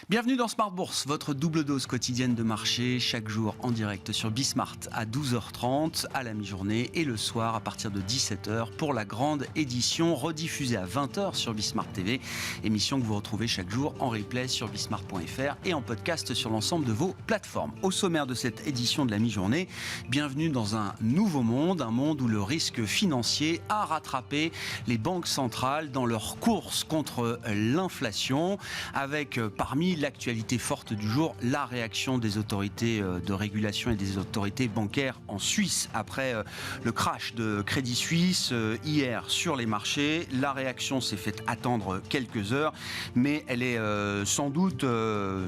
Bienvenue dans Smart Bourse, votre double dose quotidienne de marché, chaque jour en direct sur Bismart à 12h30, à la mi-journée et le soir à partir de 17h pour la grande édition rediffusée à 20h sur Bismart TV. Émission que vous retrouvez chaque jour en replay sur bismart.fr et en podcast sur l'ensemble de vos plateformes. Au sommaire de cette édition de la mi-journée, bienvenue dans un nouveau monde, un monde où le risque financier a rattrapé les banques centrales dans leur course contre l'inflation, avec parmi l'actualité forte du jour, la réaction des autorités de régulation et des autorités bancaires en Suisse après le crash de Crédit Suisse hier sur les marchés. La réaction s'est faite attendre quelques heures, mais elle est sans doute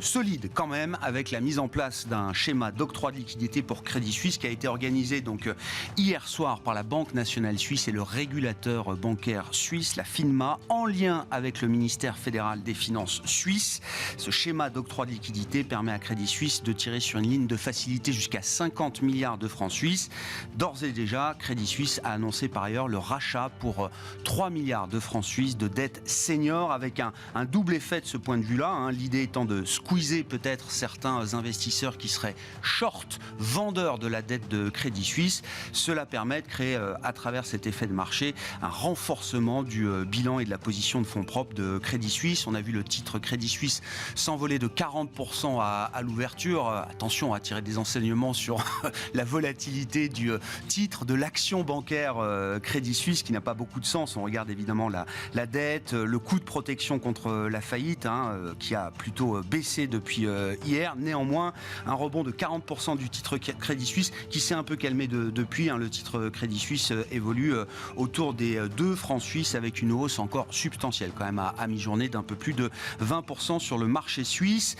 solide quand même, avec la mise en place d'un schéma d'octroi de liquidité pour Crédit Suisse qui a été organisé donc hier soir par la Banque nationale suisse et le régulateur bancaire suisse, la FINMA, en lien avec le ministère fédéral des Finances suisse. Ce schéma d'octroi de liquidité permet à Crédit Suisse de tirer sur une ligne de facilité jusqu'à 50 milliards de francs suisses. D'ores et déjà, Crédit Suisse a annoncé par ailleurs le rachat pour 3 milliards de francs suisses de dettes seniors, avec un double effet de ce point de vue-là. L'idée étant de squeezer peut-être certains investisseurs qui seraient short, vendeurs de la dette de Crédit Suisse. Cela permet de créer à travers cet effet de marché un renforcement du bilan et de la position de fonds propres de Crédit Suisse. On a vu le titre Crédit Suisse s'envoler de 40% à l'ouverture. Attention à tirer des enseignements sur la volatilité du titre, de l'action bancaire Crédit Suisse, qui n'a pas beaucoup de sens. On regarde évidemment la dette, le coût de protection contre la faillite, qui a plutôt baissé depuis hier. Néanmoins, un rebond de 40% du titre Crédit Suisse qui s'est un peu calmé depuis. Le titre Crédit Suisse évolue autour des 2 francs suisses, avec une hausse encore substantielle quand même à mi-journée d'un peu plus de 20% sur le marché suisse.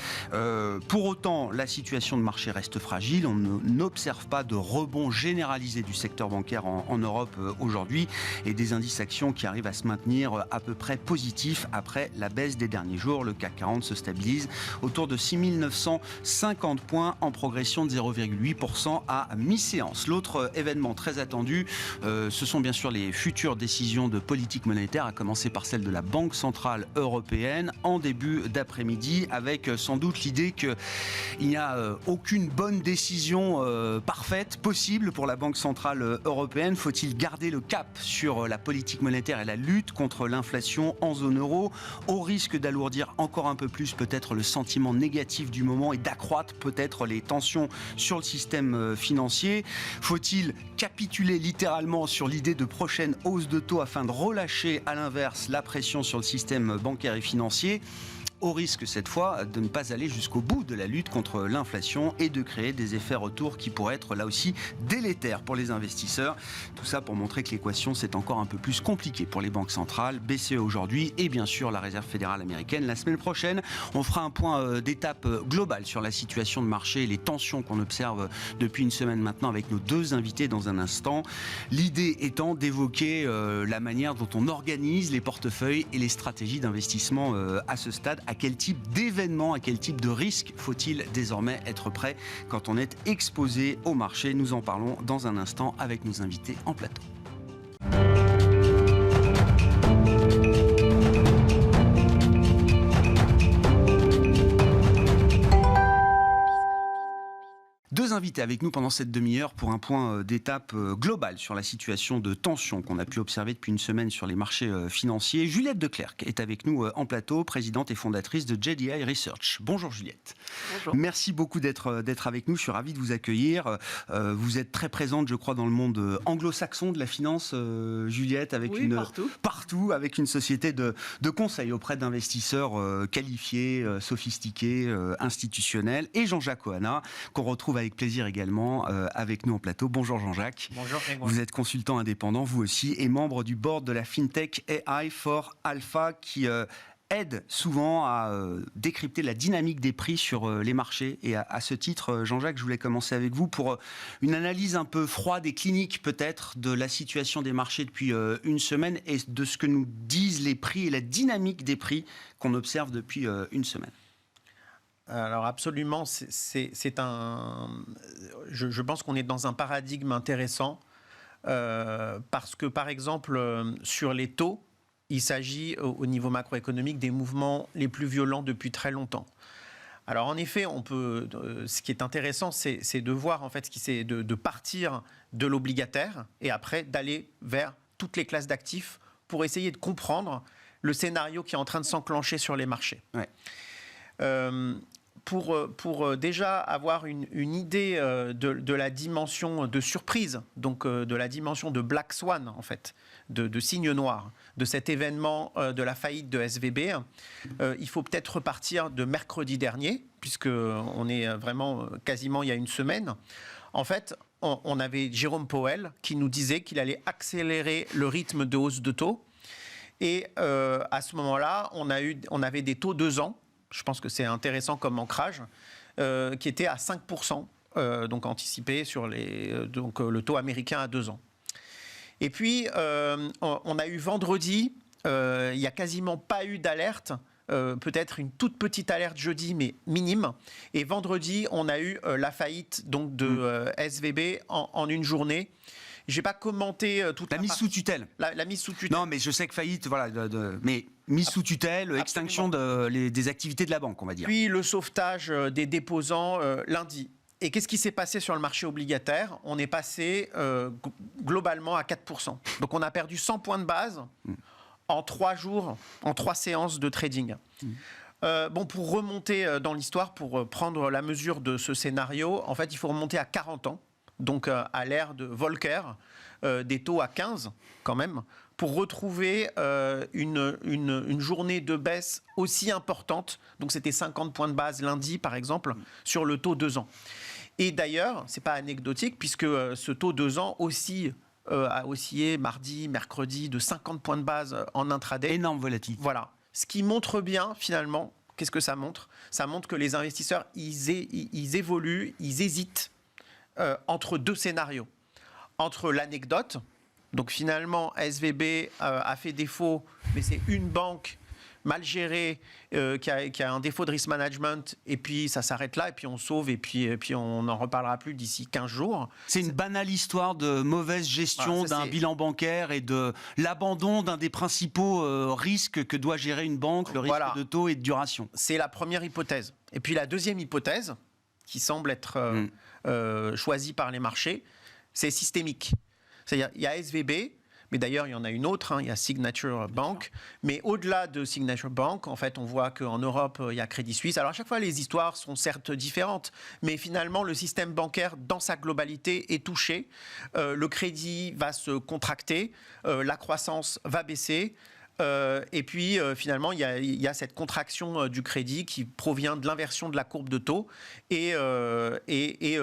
Pour autant, la situation de marché reste fragile. On n'observe pas de rebond généralisé du secteur bancaire en Europe aujourd'hui, et des indices actions qui arrivent à se maintenir à peu près positifs après la baisse des derniers jours. Le CAC 40 se stabilise autour de 6 950 points en progression de 0,8% à mi-séance. L'autre événement très attendu, ce sont bien sûr les futures décisions de politique monétaire, à commencer par celle de la Banque centrale européenne en début d'après-midi, avec sans doute l'idée qu'il n'y a aucune bonne décision parfaite possible pour la Banque centrale européenne. Faut-il garder le cap sur la politique monétaire et la lutte contre l'inflation en zone euro, au risque d'alourdir encore un peu plus peut-être le sentiment négatif du moment et d'accroître peut-être les tensions sur le système financier? Faut-il capituler littéralement sur l'idée de prochaine hausse de taux afin de relâcher à l'inverse la pression sur le système bancaire et financier, au risque cette fois de ne pas aller jusqu'au bout de la lutte contre l'inflation et de créer des effets retour qui pourraient être là aussi délétères pour les investisseurs? Tout ça pour montrer que l'équation c'est encore un peu plus compliqué pour les banques centrales, BCE aujourd'hui et bien sûr la Réserve fédérale américaine. La semaine prochaine, on fera un point d'étape global sur la situation de marché et les tensions qu'on observe depuis une semaine maintenant avec nos 2 invités dans un instant. L'idée étant d'évoquer la manière dont on organise les portefeuilles et les stratégies d'investissement à ce stade. À quel type d'événement, à quel type de risque faut-il désormais être prêt quand on est exposé au marché? Nous en parlons dans un instant avec nos invités en plateau. Deux invités avec nous pendant cette demi-heure pour un point d'étape global sur la situation de tension qu'on a pu observer depuis une semaine sur les marchés financiers. Juliette Declercq est avec nous en plateau, présidente et fondatrice de JDI Research. Bonjour Juliette. Bonjour. Merci beaucoup d'être avec nous, je suis ravi de vous accueillir. Vous êtes très présente, je crois, dans le monde anglo-saxon de la finance, Juliette, avec partout, avec une société de conseil auprès d'investisseurs qualifiés, sophistiqués, institutionnels, et Jean-Jacques Ohana, qu'on retrouve avec plaisir également avec nous en plateau. Bonjour Jean-Jacques. Bonjour Grégoire. Vous êtes consultant indépendant, vous aussi, et membre du board de la FinTech AI for Alpha, qui aide souvent à décrypter la dynamique des prix sur les marchés. Et à ce titre, Jean-Jacques, je voulais commencer avec vous pour une analyse un peu froide et clinique peut-être de la situation des marchés depuis une semaine et de ce que nous disent les prix et la dynamique des prix qu'on observe depuis une semaine. Alors absolument, je pense qu'on est dans un paradigme intéressant parce que par exemple sur les taux, il s'agit au niveau macroéconomique des mouvements les plus violents depuis très longtemps. Alors en effet, ce qui est intéressant, c'est de voir en fait de partir de l'obligataire et après d'aller vers toutes les classes d'actifs pour essayer de comprendre le scénario qui est en train de s'enclencher sur les marchés. Ouais. Pour déjà avoir une idée de la dimension de surprise, donc de la dimension de Black Swan, en fait, de signe noir, de cet événement de la faillite de SVB, il faut peut-être repartir de mercredi dernier, puisqu'on est vraiment quasiment il y a une semaine. En fait, on avait Jérôme Powell qui nous disait qu'il allait accélérer le rythme de hausse de taux. Et à ce moment-là, on avait des taux 2 ans, je pense que c'est intéressant comme ancrage, qui étaient à 5%, donc anticipé sur le taux américain à 2 ans. Et puis, on a eu vendredi, il n'y a quasiment pas eu d'alerte, peut-être une toute petite alerte jeudi, mais minime. Et vendredi, on a eu la faillite donc, de SVB en une journée. Je n'ai pas commenté toute la mise sous tutelle. La mise sous tutelle. Non, mais je sais que faillite, voilà, mais mise sous tutelle, extinction des activités de la banque, on va dire. Puis le sauvetage des déposants lundi. Et qu'est-ce qui s'est passé sur le marché obligataire ? On est passé globalement à 4%. Donc on a perdu 100 points de base en 3 jours, en 3 séances de trading. Pour remonter dans l'histoire, pour prendre la mesure de ce scénario, en fait, il faut remonter à 40 ans. Donc à l'ère de Volcker, des taux à 15 quand même, pour retrouver une journée de baisse aussi importante. Donc c'était 50 points de base lundi, par exemple, sur le taux 2 ans. Et d'ailleurs, ce n'est pas anecdotique, puisque ce taux 2 ans aussi a oscillé mardi, mercredi, de 50 points de base en intraday. Énorme volatilité. Voilà. Ce qui montre bien, finalement, qu'est-ce que ça montre ? Ça montre que les investisseurs, ils évoluent, ils hésitent entre 2 scénarios. Entre l'anecdote, donc finalement SVB a fait défaut, mais c'est une banque mal gérée qui a un défaut de risk management, et puis ça s'arrête là, et puis on sauve, et puis on n'en reparlera plus d'ici 15 jours. C'est une banale histoire de mauvaise gestion d'un bilan bancaire et de l'abandon d'un des principaux risques que doit gérer une banque, le risque de taux et de duration. C'est la première hypothèse. Et puis la deuxième hypothèse, qui semble être choisie par les marchés, c'est systémique. C'est-à-dire, il y a SVB, mais d'ailleurs, il y en a une autre, il y a Signature Bank. Mais au-delà de Signature Bank, en fait, on voit qu'en Europe, il y a Crédit Suisse. Alors, à chaque fois, les histoires sont certes différentes, mais finalement, le système bancaire, dans sa globalité, est touché. Le crédit va se contracter, la croissance va baisser. Et puis, finalement, il y a cette contraction du crédit qui provient de l'inversion de la courbe de taux. Et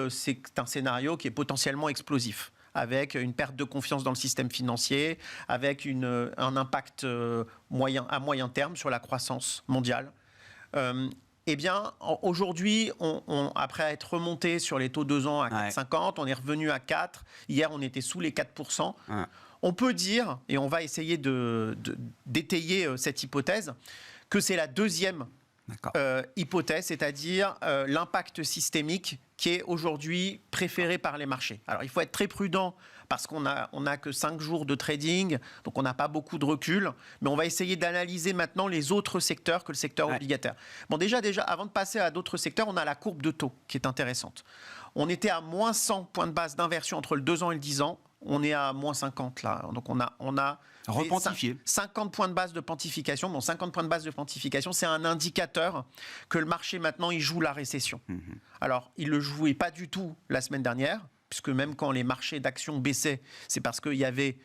c'est un scénario qui est potentiellement explosif, avec une perte de confiance dans le système financier, avec un impact à moyen terme sur la croissance mondiale. Eh bien, aujourd'hui, après être remonté sur les taux 2 ans à 4,50, on est revenu à 4. Hier, on était sous les 4%. On peut dire, et on va essayer d'étayer cette hypothèse, que c'est la deuxième hypothèse, c'est-à-dire l'impact systémique qui est aujourd'hui préféré par les marchés. Alors, il faut être très prudent parce qu'on n'a que 5 jours de trading, donc on n'a pas beaucoup de recul, mais on va essayer d'analyser maintenant les autres secteurs que le secteur obligataire. Bon, déjà, avant de passer à d'autres secteurs, on a la courbe de taux qui est intéressante. On était à moins 100 points de base d'inversion entre le 2 ans et le 10 ans. On est à moins 50 là. Donc on a repantifié. 50 points de base de pantification. Bon, 50 points de base de pantification, c'est un indicateur que le marché maintenant, il joue la récession. Alors, il ne le jouait pas du tout la semaine dernière, puisque même quand les marchés d'actions baissaient, c'est parce qu'il y avait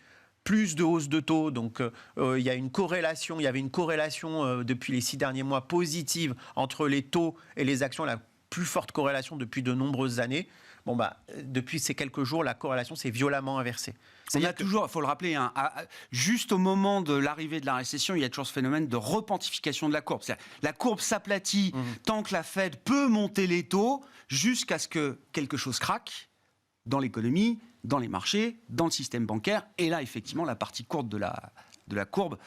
plus de hausse de taux. Donc, il y avait une corrélation depuis les 6 derniers mois positive entre les taux et les actions, la plus forte corrélation depuis de nombreuses années. Bon, depuis ces quelques jours, la corrélation s'est violemment inversée. On a toujours, il faut le rappeler, juste au moment de l'arrivée de la récession, il y a toujours ce phénomène de repantification de la courbe. C'est-à-dire, la courbe s'aplatit tant que la Fed peut monter les taux jusqu'à ce que quelque chose craque dans l'économie, dans les marchés, dans le système bancaire. Et là, effectivement, la partie courte de la courbe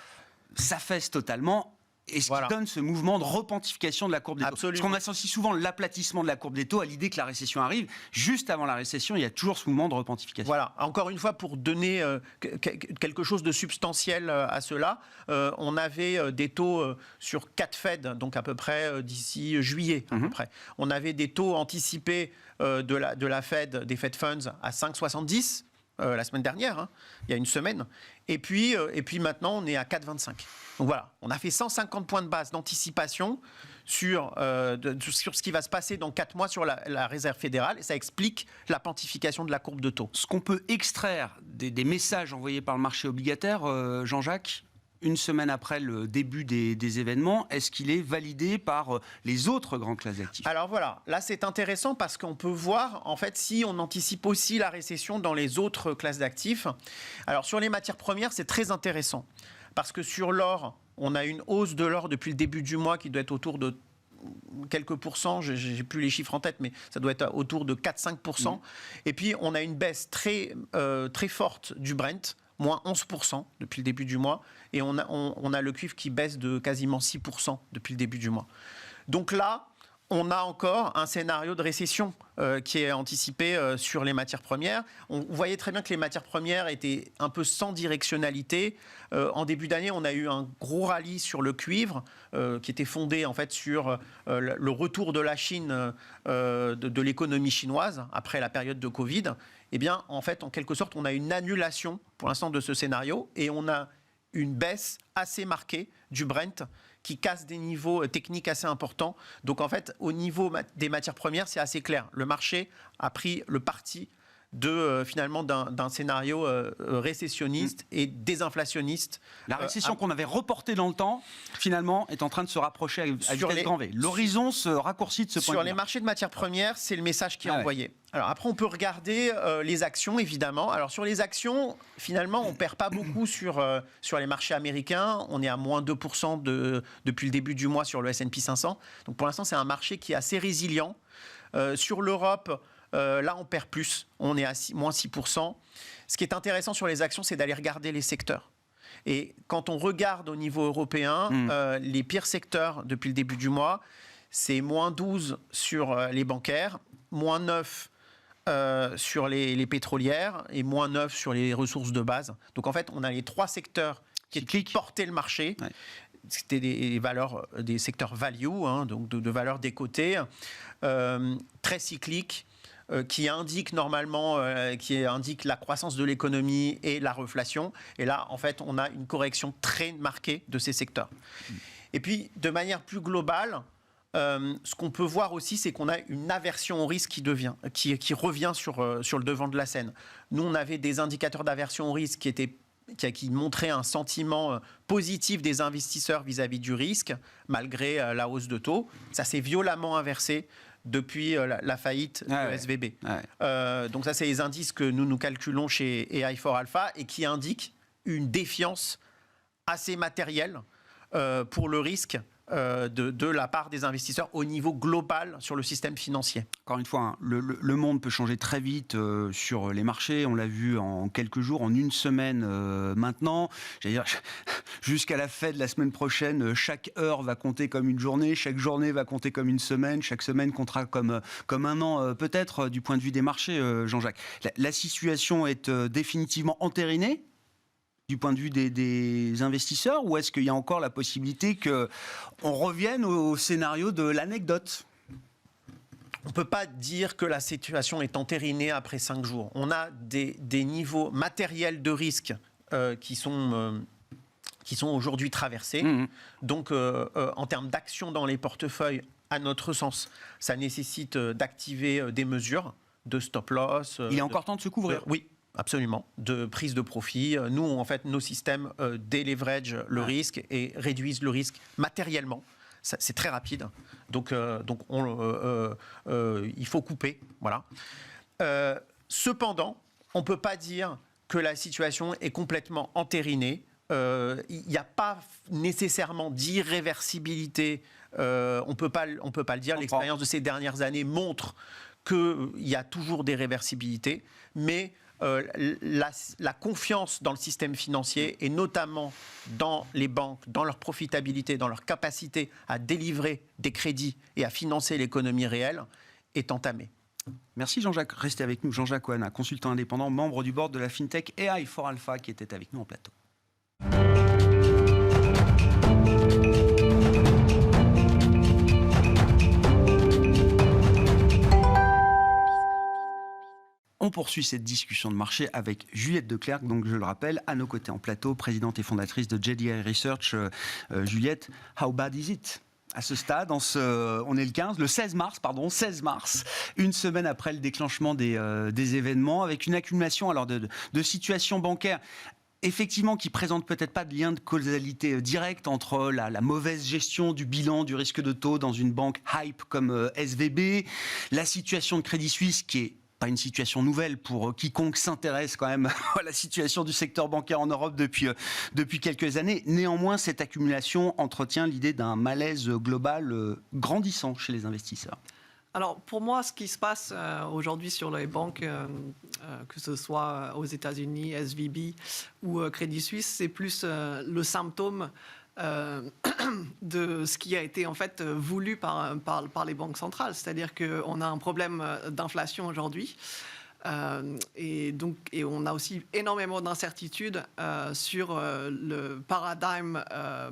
s'affaisse totalement. Et ce qui donne ce mouvement de repentification de la courbe des taux. Absolument. Parce qu'on associe souvent l'aplatissement de la courbe des taux à l'idée que la récession arrive. Juste avant la récession, il y a toujours ce mouvement de repentification. Voilà, encore une fois, pour donner quelque chose de substantiel à cela, on avait des taux sur 4 Fed, donc à peu près d'ici juillet. À peu près. On avait des taux anticipés de la Fed, des Fed Funds, à 5,70 la semaine dernière, il y a une semaine. Et puis maintenant, on est à 4,25. Donc voilà, on a fait 150 points de base d'anticipation sur ce qui va se passer dans 4 mois sur la Réserve fédérale. Et ça explique la pontification de la courbe de taux. Ce qu'on peut extraire des messages envoyés par le marché obligataire, Jean-Jacques, une semaine après le début des événements, est-ce qu'il est validé par les autres grandes classes d'actifs ? Alors voilà, là c'est intéressant parce qu'on peut voir en fait si on anticipe aussi la récession dans les autres classes d'actifs. Alors sur les matières premières, c'est très intéressant parce que sur l'or, on a une hausse de l'or depuis le début du mois qui doit être autour de quelques pourcents, j'ai plus les chiffres en tête, mais ça doit être autour de 4-5%. Et puis on a une baisse très forte du Brent, moins 11% depuis le début du mois, et on a le cuivre qui baisse de quasiment 6% depuis le début du mois. Donc là, on a encore un scénario de récession qui est anticipé sur les matières premières. On voyait très bien que les matières premières étaient un peu sans directionnalité. En début d'année, on a eu un gros rallye sur le cuivre qui était fondé en fait sur le retour de la Chine de l'économie chinoise après la période de Covid. Eh bien, en fait, en quelque sorte, on a une annulation pour l'instant de ce scénario et on a une baisse assez marquée du Brent qui casse des niveaux techniques assez importants. Donc en fait, au niveau des matières premières, c'est assez clair. Le marché a pris le parti finalement d'un scénario récessionniste et désinflationniste. La récession qu'on avait reportée dans le temps, finalement, est en train de se rapprocher à vitesse grand V. L'horizon se raccourcit de ce point de vue. Sur les marchés de matières premières, c'est le message qui est envoyé. Alors après, on peut regarder les actions, évidemment. Alors sur les actions, finalement, on ne perd pas beaucoup sur les marchés américains. On est à moins 2% depuis le début du mois sur le S&P 500. Donc pour l'instant, c'est un marché qui est assez résilient. Sur l'Europe, là, on perd plus. On est à moins 6%. Ce qui est intéressant sur les actions, c'est d'aller regarder les secteurs. Et quand on regarde au niveau européen, les pires secteurs depuis le début du mois, c'est moins 12 sur les bancaires, moins 9 sur les pétrolières et moins 9 sur les ressources de base. Donc en fait, on a les 3 secteurs qui portaient le marché. Ouais. C'était des valeurs, des secteurs value, donc de valeurs décotées, très cycliques, qui indiquent normalement la croissance de l'économie et la reflation. Et là, en fait, on a une correction très marquée de ces secteurs. Et puis, de manière plus globale, ce qu'on peut voir aussi, c'est qu'on a une aversion au risque qui revient sur le devant de la scène. Nous, on avait des indicateurs d'aversion au risque qui montraient un sentiment positif des investisseurs vis-à-vis du risque, malgré la hausse de taux. Ça s'est violemment inversé depuis la faillite de SVB. Donc ça, c'est les indices que nous calculons chez AI4 Alpha et qui indiquent une défiance assez matérielle pour le risque de la part des investisseurs au niveau global sur le système financier. Encore une fois, le monde peut changer très vite sur les marchés. On l'a vu en quelques jours, en une semaine maintenant. J'allais dire, jusqu'à la Fed la semaine prochaine, chaque heure va compter comme une journée, chaque journée va compter comme une semaine, chaque semaine comptera comme un an peut-être du point de vue des marchés, Jean-Jacques. La situation est définitivement entérinée du point de vue des investisseurs, ou est-ce qu'il y a encore la possibilité qu'on revienne au scénario de l'anecdote ? On ne peut pas dire que la situation est entérinée après 5 jours. On a des niveaux matériels de risque qui sont aujourd'hui traversés. Donc, en termes d'action dans les portefeuilles, à notre sens, ça nécessite d'activer des mesures de stop loss. Il est encore temps de se couvrir. Oui. Absolument, de prise de profit. Nous, en fait, nos systèmes déleveragent le risque et réduisent le risque matériellement. C'est très rapide. Donc il faut couper. Voilà. Cependant, on ne peut pas dire que la situation est complètement entérinée. Il n'y a pas nécessairement d'irréversibilité. On peut pas le dire. L'expérience de ces dernières années montre qu'il y a toujours des réversibilités. Mais la confiance dans le système financier et notamment dans les banques, dans leur profitabilité, dans leur capacité à délivrer des crédits et à financer l'économie réelle est entamée. Merci Jean-Jacques. Restez avec nous. Jean-Jacques Oana, consultant indépendant, membre du board de la FinTech AI for Alpha, qui était avec nous en plateau. On poursuit cette discussion de marché avec Juliette Declercq, donc je le rappelle, à nos côtés en plateau, présidente et fondatrice de JDI Research. Juliette, how bad is it ? À ce stade, on est le 16 mars, une semaine après le déclenchement des événements, avec une accumulation alors de situations bancaires effectivement qui ne présentent peut-être pas de lien de causalité directe entre la mauvaise gestion du bilan du risque de taux dans une banque hype comme SVB, la situation de Crédit Suisse qui est pas une situation nouvelle pour quiconque s'intéresse quand même à la situation du secteur bancaire en Europe depuis quelques années. Néanmoins, cette accumulation entretient l'idée d'un malaise global grandissant chez les investisseurs. Alors, pour moi, ce qui se passe aujourd'hui sur les banques, que ce soit aux États-Unis, SVB ou Crédit Suisse, c'est plus le symptôme de ce qui a été en fait voulu par les banques centrales. C'est-à-dire qu'on a un problème d'inflation aujourd'hui. Et on a aussi énormément d'incertitudes sur le paradigme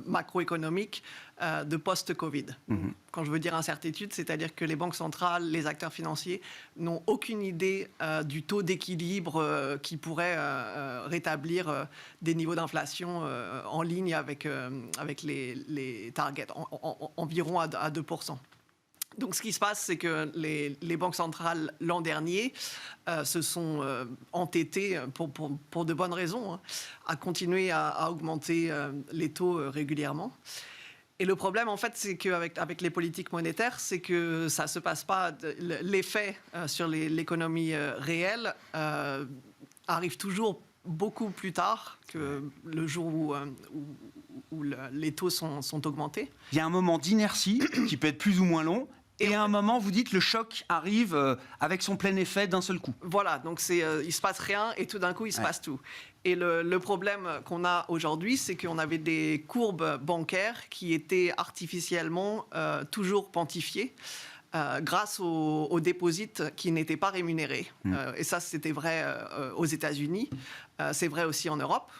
macroéconomique de post-Covid. Quand je veux dire incertitude, c'est-à-dire que les banques centrales, les acteurs financiers n'ont aucune idée du taux d'équilibre qui pourrait rétablir des niveaux d'inflation en ligne avec les targets, environ à 2%. Donc, ce qui se passe, c'est que les banques centrales, l'an dernier, se sont entêtées, pour de bonnes raisons, à continuer à augmenter les taux régulièrement. Et le problème, en fait, c'est qu'avec les politiques monétaires, c'est que ça ne se passe pas. L'effet sur l'économie réelle arrive toujours beaucoup plus tard que le jour où les taux sont augmentés. Il y a un moment d'inertie qui peut être plus ou moins long. Et à un moment, vous dites, le choc arrive avec son plein effet d'un seul coup. Voilà, donc il se passe rien et tout d'un coup, il se passe tout. Et le problème qu'on a aujourd'hui, c'est qu'on avait des courbes bancaires qui étaient artificiellement toujours pontifiées grâce aux déposites qui n'étaient pas rémunérés. Et ça, c'était vrai aux États-Unis. C'est vrai aussi en Europe.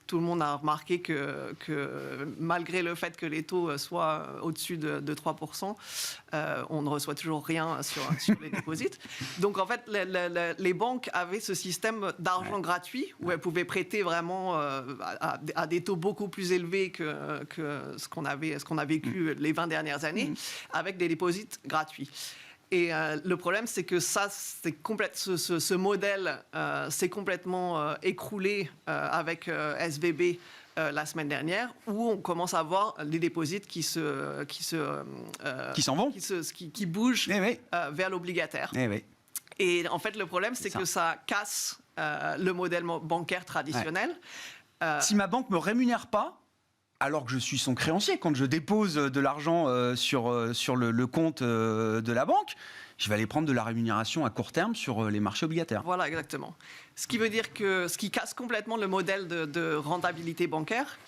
Tout le monde a remarqué que malgré le fait que les taux soient au-dessus de 3%, on ne reçoit toujours rien sur les déposites. Donc en fait, les banques avaient ce système d'argent gratuit où elles pouvaient prêter vraiment à des taux beaucoup plus élevés que ce qu'on a vécu les 20 dernières années, avec des déposites gratuits. Et le problème, c'est que ce modèle s'est complètement écroulé avec SVB la semaine dernière, où on commence à voir les déposites qui bougent vers l'obligataire. Et en fait, le problème, c'est que ça casse le modèle bancaire traditionnel. Si ma banque me rémunère pas, alors que je suis son créancier, quand je dépose de l'argent sur le compte de la banque, je vais aller prendre de la rémunération à court terme sur les marchés obligataires. Voilà, exactement. Ce qui veut dire que ce qui casse complètement le modèle de rentabilité bancaire.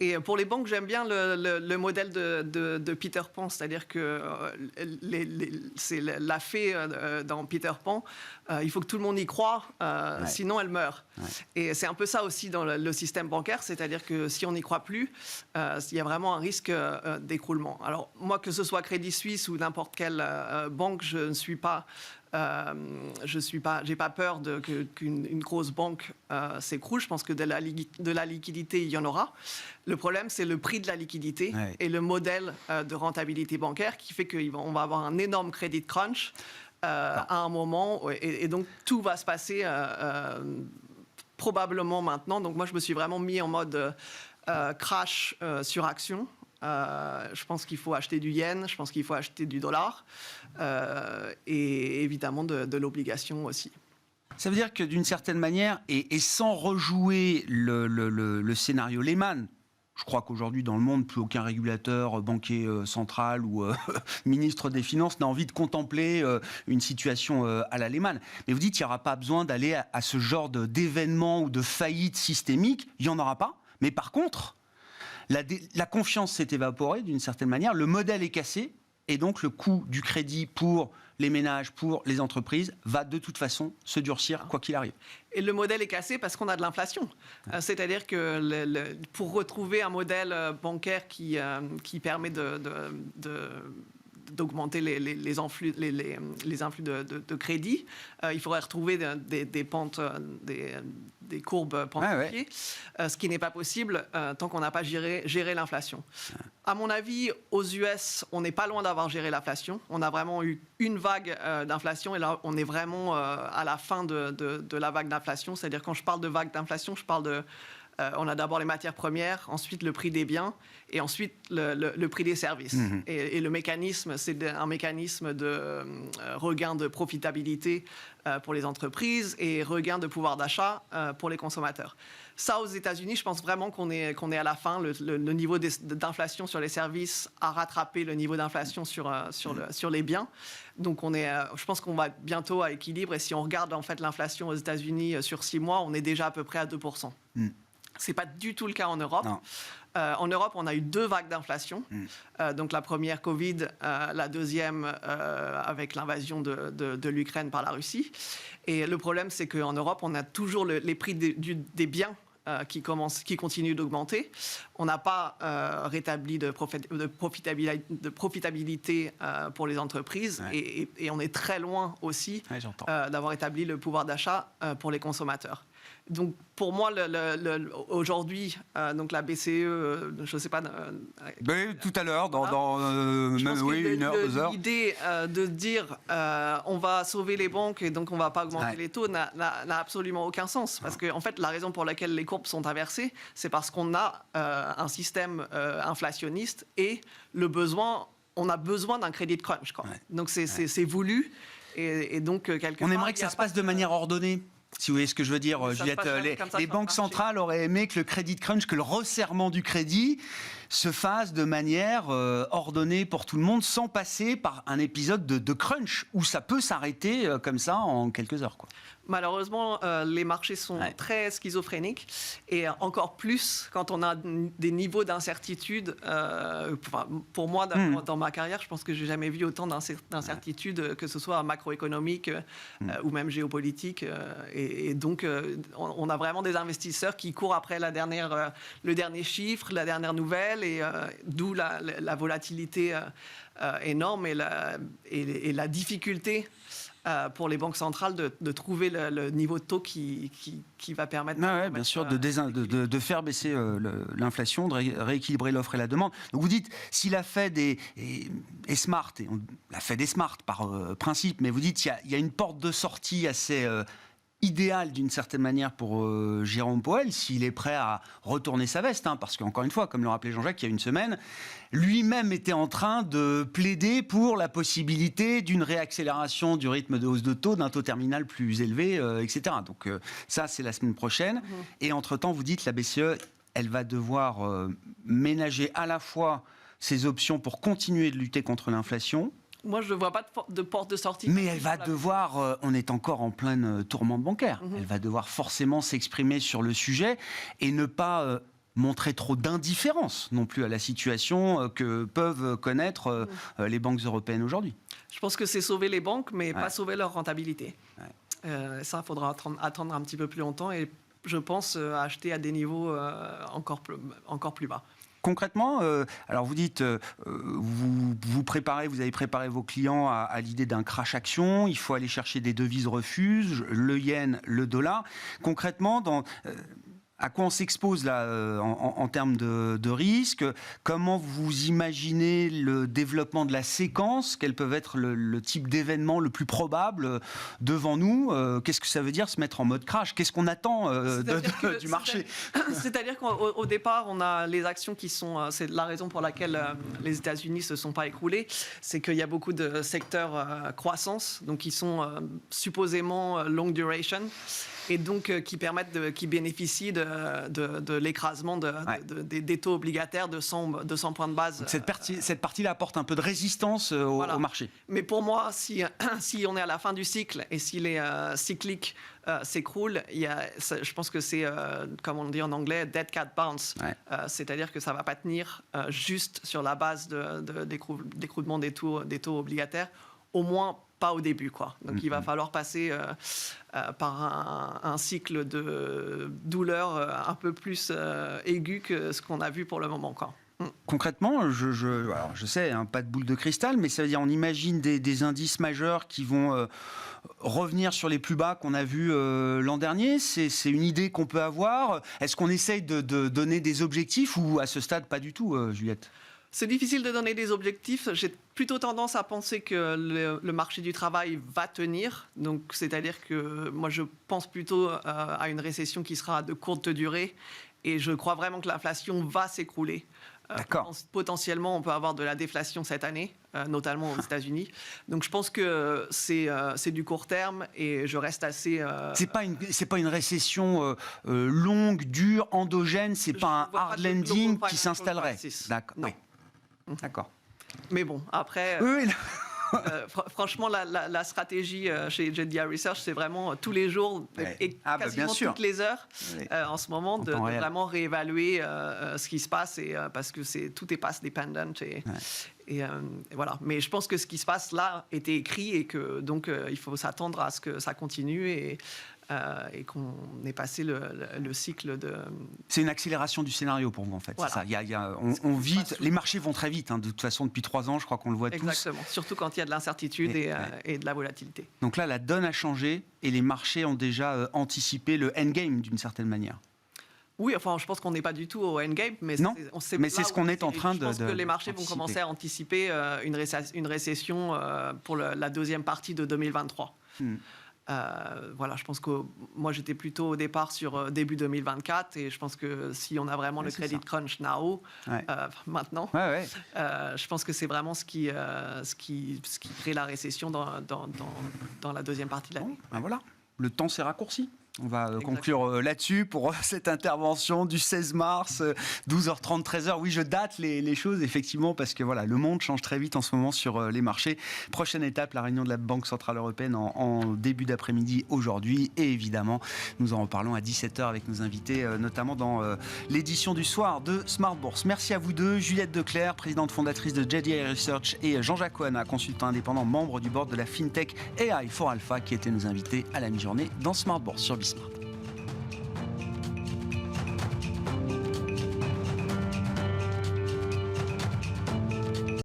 Et pour les banques, j'aime bien le modèle de Peter Pan, c'est-à-dire que c'est la fée dans Peter Pan. Il faut que tout le monde y croie, sinon elle meurt. Et c'est un peu ça aussi dans le système bancaire, c'est-à-dire que si on n'y croit plus, il y a vraiment un risque d'écroulement. Alors moi, que ce soit Crédit Suisse ou n'importe quelle banque, je ne suis pas... j'ai pas peur qu'une grosse banque s'écroule. Je pense que de la liquidité, il y en aura. Le problème, c'est le prix de la liquidité et le modèle de rentabilité bancaire qui fait qu'on va avoir un énorme credit crunch à un moment. Et donc, tout va se passer probablement maintenant. Donc, moi, je me suis vraiment mis en mode crash sur action. Je pense qu'il faut acheter du yen, je pense qu'il faut acheter du dollar et évidemment de l'obligation aussi. Ça veut dire que d'une certaine manière, et sans rejouer le scénario Lehman, Je crois qu'aujourd'hui, dans le monde, plus aucun régulateur, banquier central ou ministre des Finances n'a envie de contempler une situation à la Lehman. Mais vous dites qu'il n'y aura pas besoin d'aller à ce genre d'événement ou de faillite systémique. Il n'y en aura pas. Mais par contre, la confiance s'est évaporée d'une certaine manière. Le modèle est cassé. Et donc, le coût du crédit pour les ménages, pour les entreprises, va de toute façon se durcir, quoi qu'il arrive. Et le modèle est cassé parce qu'on a de l'inflation. C'est-à-dire que pour retrouver un modèle bancaire qui permet d'augmenter les influx de crédit, il faudrait retrouver des pentes, des courbes pente-pied, ce qui n'est pas possible tant qu'on n'a pas géré l'inflation. À mon avis, aux US, on n'est pas loin d'avoir géré l'inflation. On a vraiment eu une vague d'inflation et là, on est vraiment à la fin de la vague d'inflation. C'est-à-dire, quand je parle de vague d'inflation, je parle de... on a d'abord les matières premières, ensuite le prix des biens et ensuite le prix des services. Et le mécanisme, c'est un mécanisme de regain de profitabilité pour les entreprises et regain de pouvoir d'achat pour les consommateurs. Ça, aux États-Unis, je pense vraiment qu'on est à la fin. Le niveau d'inflation sur les services a rattrapé le niveau d'inflation sur les biens. Donc, je pense qu'on va bientôt à équilibre. Et si on regarde en fait l'inflation aux États-Unis sur 6 mois, on est déjà à peu près à 2%. C'est pas du tout le cas en Europe. En Europe, on a eu 2 vagues d'inflation. Donc la première Covid, la deuxième avec l'invasion de l'Ukraine par la Russie. Et le problème, c'est qu'en Europe, on a toujours les prix des biens qui continuent d'augmenter. On n'a pas rétabli de profitabilité pour les entreprises et on est très loin aussi d'avoir établi le pouvoir d'achat pour les consommateurs. Donc, pour moi, aujourd'hui, donc la BCE, je ne sais pas... tout à l'heure, dans même, oui, 1 heure, 2 heures. L'idée de dire on va sauver les banques et donc on ne va pas augmenter les taux n'a absolument aucun sens. Parce que, en fait, la raison pour laquelle les courbes sont inversées, c'est parce qu'on a un système inflationniste et on a besoin d'un crédit de crunch. Donc, c'est voulu. Et donc, quelque on aimerait que ça se passe de manière ordonnée. Si vous voyez ce que je veux dire, Juliette, les banques centrales auraient aimé que le crédit de crunch, que le resserrement du crédit se fasse de manière ordonnée pour tout le monde, sans passer par un épisode de crunch, où ça peut s'arrêter comme ça en quelques heures, quoi. Malheureusement, les marchés sont très schizophréniques et encore plus quand on a des niveaux d'incertitude. Pour moi, dans ma carrière, je pense que je n'ai jamais vu autant d'incertitude, que ce soit macroéconomique ou même géopolitique. Et donc, on a vraiment des investisseurs qui courent après le dernier chiffre, la dernière nouvelle, et d'où la volatilité énorme et la difficulté pour les banques centrales de trouver le niveau de taux qui va permettre... bien sûr, de faire baisser l'inflation, de rééquilibrer l'offre et la demande. Donc vous dites, si la Fed est smart, la Fed est smart par principe, mais vous dites qu'il y a une porte de sortie assez... idéal d'une certaine manière pour Jérôme Powell, s'il est prêt à retourner sa veste, parce qu'encore une fois, comme le rappelait Jean-Jacques il y a une semaine, lui-même était en train de plaider pour la possibilité d'une réaccélération du rythme de hausse de taux, d'un taux terminal plus élevé, etc. Donc ça, c'est la semaine prochaine. Et entre-temps, vous dites, la BCE, elle va devoir ménager à la fois ses options pour continuer de lutter contre l'inflation. Moi, je ne vois pas de porte de sortie. Mais elle va devoir, on est encore en pleine tourmente bancaire, elle va devoir forcément s'exprimer sur le sujet et ne pas montrer trop d'indifférence non plus à la situation que peuvent connaître les banques européennes aujourd'hui. Je pense que c'est sauver les banques, mais pas sauver leur rentabilité. Ça, il faudra attendre un petit peu plus longtemps et je pense acheter à des niveaux encore plus bas. Concrètement, alors vous dites, vous avez préparé vos clients à l'idée d'un crash action, il faut aller chercher des devises refuges, le yen, le dollar. Concrètement, à quoi on s'expose là en termes de risque? Comment vous imaginez le développement de la séquence? Quels peuvent être le type d'événement le plus probable devant nous? Qu'est-ce que ça veut dire se mettre en mode crash? Qu'est-ce qu'on attend du marché? C'est-à-dire qu'au départ, on a les actions qui sont... c'est la raison pour laquelle les États-Unis ne se sont pas écroulés. C'est qu'il y a beaucoup de secteurs croissance, donc qui sont supposément long duration. et donc qui bénéficient de l'écrasement des taux obligataires de 100 points de base. Donc cette partie-là apporte un peu de résistance au marché. Mais pour moi, si on est à la fin du cycle et si les cycliques s'écroulent, je pense que c'est, comme on dit en anglais, dead cat bounce. Ouais. C'est-à-dire que ça ne va pas tenir juste sur la base d'écroulement des taux obligataires, au moins pas au début, quoi. Donc il va falloir passer par un cycle de douleur un peu plus aigu que ce qu'on a vu pour le moment, quoi. Concrètement, alors je sais, hein, pas de boule de cristal, mais ça veut dire on imagine des indices majeurs qui vont revenir sur les plus bas qu'on a vus l'an dernier. C'est une idée qu'on peut avoir. Est-ce qu'on essaye de donner des objectifs ou à ce stade pas du tout, Juliette ? C'est difficile de donner des objectifs. J'ai plutôt tendance à penser que le marché du travail va tenir. Donc, c'est-à-dire que moi, je pense plutôt à une récession qui sera de courte durée. Et je crois vraiment que l'inflation va s'écrouler. D'accord. Potentiellement, on peut avoir de la déflation cette année, notamment aux États-Unis. Donc, je pense que c'est du court terme et je reste assez. C'est pas une récession longue, dure, endogène. C'est pas un hard landing qui s'installerait. D'accord. Non. D'accord. Mais bon, après. Oui. Franchement, la stratégie chez JDI Research, c'est vraiment tous les jours et quasiment toutes les heures en ce moment de vraiment réévaluer ce qui se passe parce que tout est pass dependent et voilà. Mais je pense que ce qui se passe là était écrit et que donc il faut s'attendre à ce que ça continue et qu'on ait passé le cycle de... C'est une accélération du scénario pour vous, en fait. Voilà. C'est ça. On vite, les marchés vont très vite. Hein. De toute façon, depuis 3 ans, je crois qu'on le voit tous. Exactement. Surtout quand il y a de l'incertitude et de la volatilité. Donc là, la donne a changé et les marchés ont déjà anticipé le endgame d'une certaine manière. Oui, enfin, je pense qu'on n'est pas du tout au endgame, mais c'est ce qu'on est en train de. Je pense que les marchés vont commencer à anticiper une récession pour la deuxième partie de 2023. Voilà, je pense que moi j'étais plutôt au départ sur début 2024 et je pense que si on a vraiment le credit crunch maintenant, je pense que c'est vraiment ce qui crée la récession dans la deuxième partie de l'année. Ben voilà, le temps s'est raccourci. On va conclure là-dessus pour cette intervention du 16 mars, 12h30, 13h. Oui, je date les choses, effectivement, parce que voilà, le monde change très vite en ce moment sur les marchés. Prochaine étape, la réunion de la Banque Centrale Européenne en début d'après-midi aujourd'hui. Et évidemment, nous en reparlons à 17h avec nos invités, notamment dans l'édition du soir de Smart Bourse. Merci à vous deux, Juliette Declercq, présidente fondatrice de JDI Research, et Jean-Jacques Cohenna, consultant indépendant, membre du board de la FinTech AI for Alpha, qui étaient nos invités à la mi-journée dans Smart Bourse sur Bismart.